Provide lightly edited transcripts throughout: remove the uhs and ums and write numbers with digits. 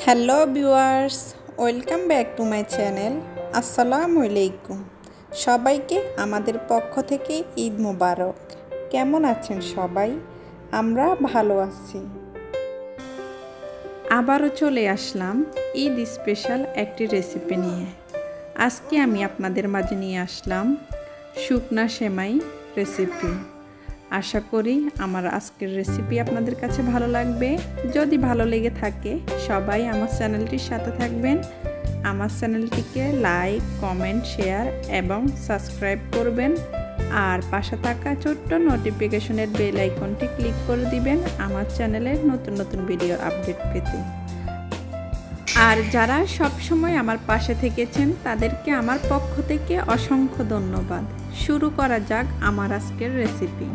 Hello viewers, welcome back to my channel. আসসালামু আলাইকুম। সবাইকে আমাদের পক্ষ থেকে ঈদ মোবারক। কেমন আছেন সবাই? আমরা ভালো আছি। আবারও চলে আসলাম ঈদ স্পেশাল একটি রেসিপি নিয়ে। আজকে আমি আপনাদের মাঝে নিয়ে আসলাম শুকনা সেমাই রেসিপি। আশা করি আমার আজকের রেসিপি আপনাদের কাছে ভালো লাগবে। যদি ভালো লেগে থাকে সবাই আমার চ্যানেলটির সাথে থাকবেন। আমার চ্যানেলটিকে লাইক, কমেন্ট, শেয়ার এবং সাবস্ক্রাইব করবেন। আর পাশে থাকা ছোট্ট নোটিফিকেশনের বেল আইকনটি ক্লিক করে দিবেন আমার চ্যানেলের নতুন নতুন ভিডিও আপডেট পেতে। আর যারা সব সময় আমার পাশে থেকেছেন তাদেরকে আমার পক্ষ থেকে অসংখ্য ধন্যবাদ। শুরু করা যাক আমার আজকের রেসিপি।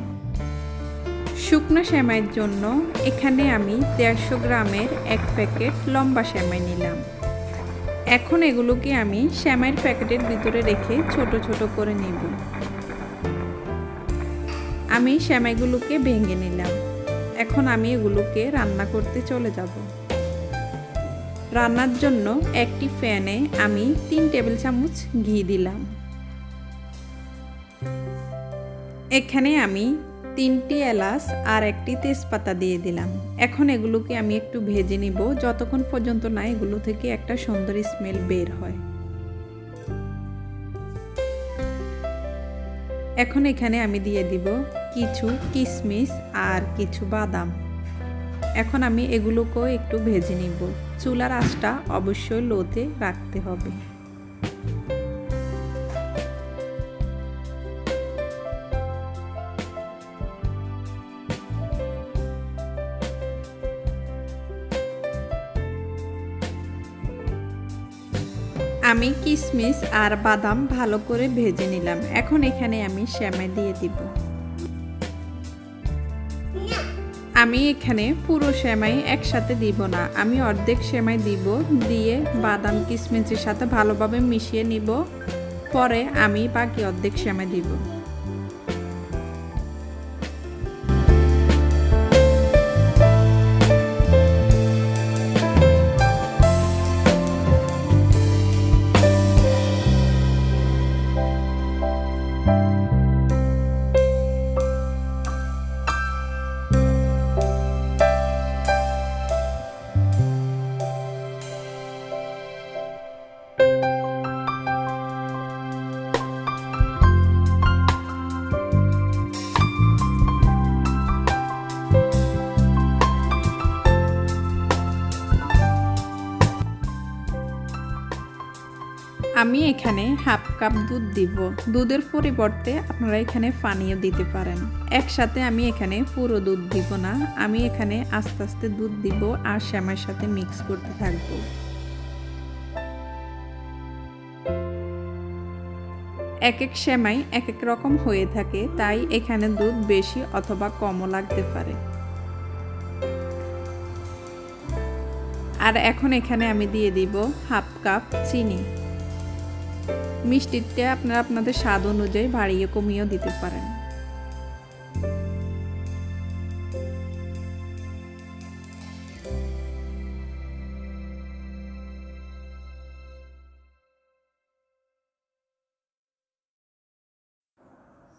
শুকনো সেমাইয়ের জন্য এখানে আমি 150 গ্রামের এক প্যাকেট লম্বা সেমাই নিলাম। এখন এগুলোকে আমি সেমাইয়ের প্যাকেটের ভিতরে রেখে ছোট ছোট করে নেব। আমি সেমাইগুলোকে ভেঙে নিলাম। এখন আমি এগুলোকে রান্না করতে চলে যাব। রান্নার জন্য একটি প্যানে আমি 3 টেবিল চামচ ঘি দিলাম। এখানে আমি 3টি এলাচ আর একটি তেজপাতা দিয়ে দিলাম। এখন এগুলোকে আমি একটু ভেজে নিব যতক্ষণ পর্যন্ত না এগুলো থেকে একটা সুন্দর স্মেল বের হয়। এখন এখানে আমি দিয়ে দিব কিছু কিশমিশ আর কিছু বাদাম। এখন আমি এগুলোকেও একটু ভেজে নিব। চুলার আঁচটা অবশ্যই লোতে রাখতে হবে। আমি কিশমিশ আর বাদাম ভালো করে ভেজে নিলাম। এখন এখানে আমি সেমাই দিয়ে দিব। আমি এখানে পুরো সেমাই একসাথে দিব না, আমি অর্ধেক সেমাই দিব। দিয়ে বাদাম কিশমিশের সাথে ভালোভাবে মিশিয়ে নিব। পরে আমি বাকি অর্ধেক সেমাই দিব। আমি এখানে হাফ কাপ দুধ দিব। দুধের পরিবর্তে আপনারা এখানে পানিও দিতে পারেন। একসাথে আমি এখানে পুরো দুধ দিব না, আমি এখানে আস্তে আস্তে দুধ দিব আর সেমাইয়ের সাথে মিক্স করতে থাকব। এক এক সেমাই এক এক রকম হয়ে থাকে, তাই এখানে দুধ বেশি অথবা কমও লাগতে পারে। আর এখন এখানে আমি দিয়ে দিব হাফ কাপ চিনি। মিষ্টিটা আপনারা আপনাদের স্বাদ অনুযায়ী বাড়িয়ে কমিয়েও দিতে পারেন।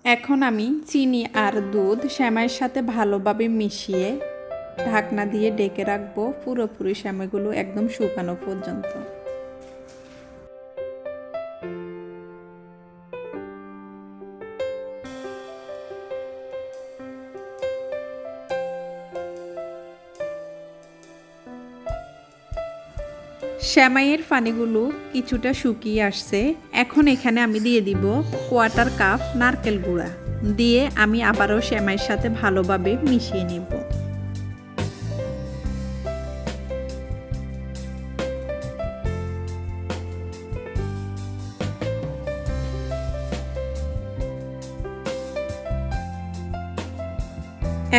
এখন আমি চিনি আর দুধ সেমাইয়ের সাথে ভালোভাবে মিশিয়ে ঢাকনা দিয়ে ঢেকে রাখবো পুরোপুরি সেমাইগুলো একদম শুকানো পর্যন্ত। সেমাইয়ের পানিগুলো কিছুটা শুকিয়ে আসছে। এখন এখানে আমি দিয়ে দিব 1/4 কাপ নারকেল গুঁড়া। দিয়ে আমি আবারও সেমাইয়ের সাথে ভালোভাবে মিশিয়ে নেব।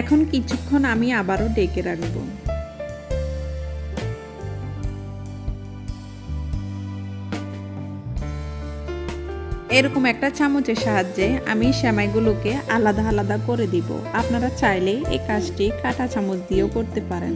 এখন কিছুক্ষণ আমি আবারও ঢেকে রাখবো। এরকম একটা চামচের সাহায্যে আমি সেমাইগুলোকে আলাদা আলাদা করে দিব। আপনারা চাইলে এই কাজটি কাঁটা চামচ দিয়েও করতে পারেন।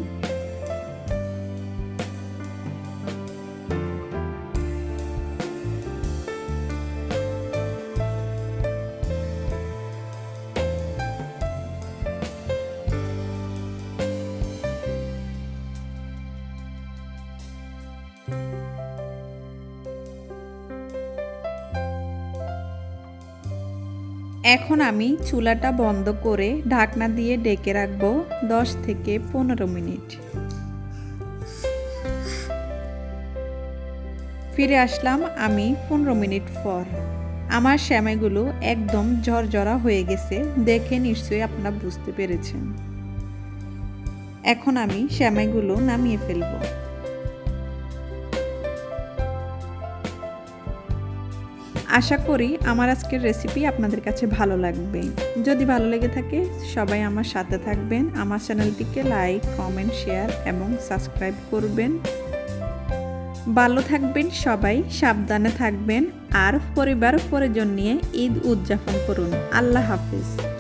এখন আমি চুলাটা বন্ধ করে ঢাকনা দিয়ে ঢেকে রাখবো 10 থেকে 15 মিনিট। ফিরে আসলাম আমি 15 মিনিট পর। আমার সেমাইগুলো একদম ঝরঝরা হয়ে গেছে, দেখে নিশ্চয়ই আপনারা বুঝতে পেরেছেন। এখন আমি সেমাইগুলো নামিয়ে ফেলবো। আশা করি আমার আজকের রেসিপি আপনাদের কাছে ভালো লাগবে। যদি ভালো লেগে থাকে সবাই আমার সাথে থাকবেন, আমার চ্যানেলটিকে লাইক, কমেন্ট, শেয়ার এবং সাবস্ক্রাইব করবেন। ভালো থাকবেন সবাই, সাবধানে থাকবেন আর পরিবার পরিজন নিয়ে ঈদ উদযাপন করুন। আল্লাহ হাফেজ।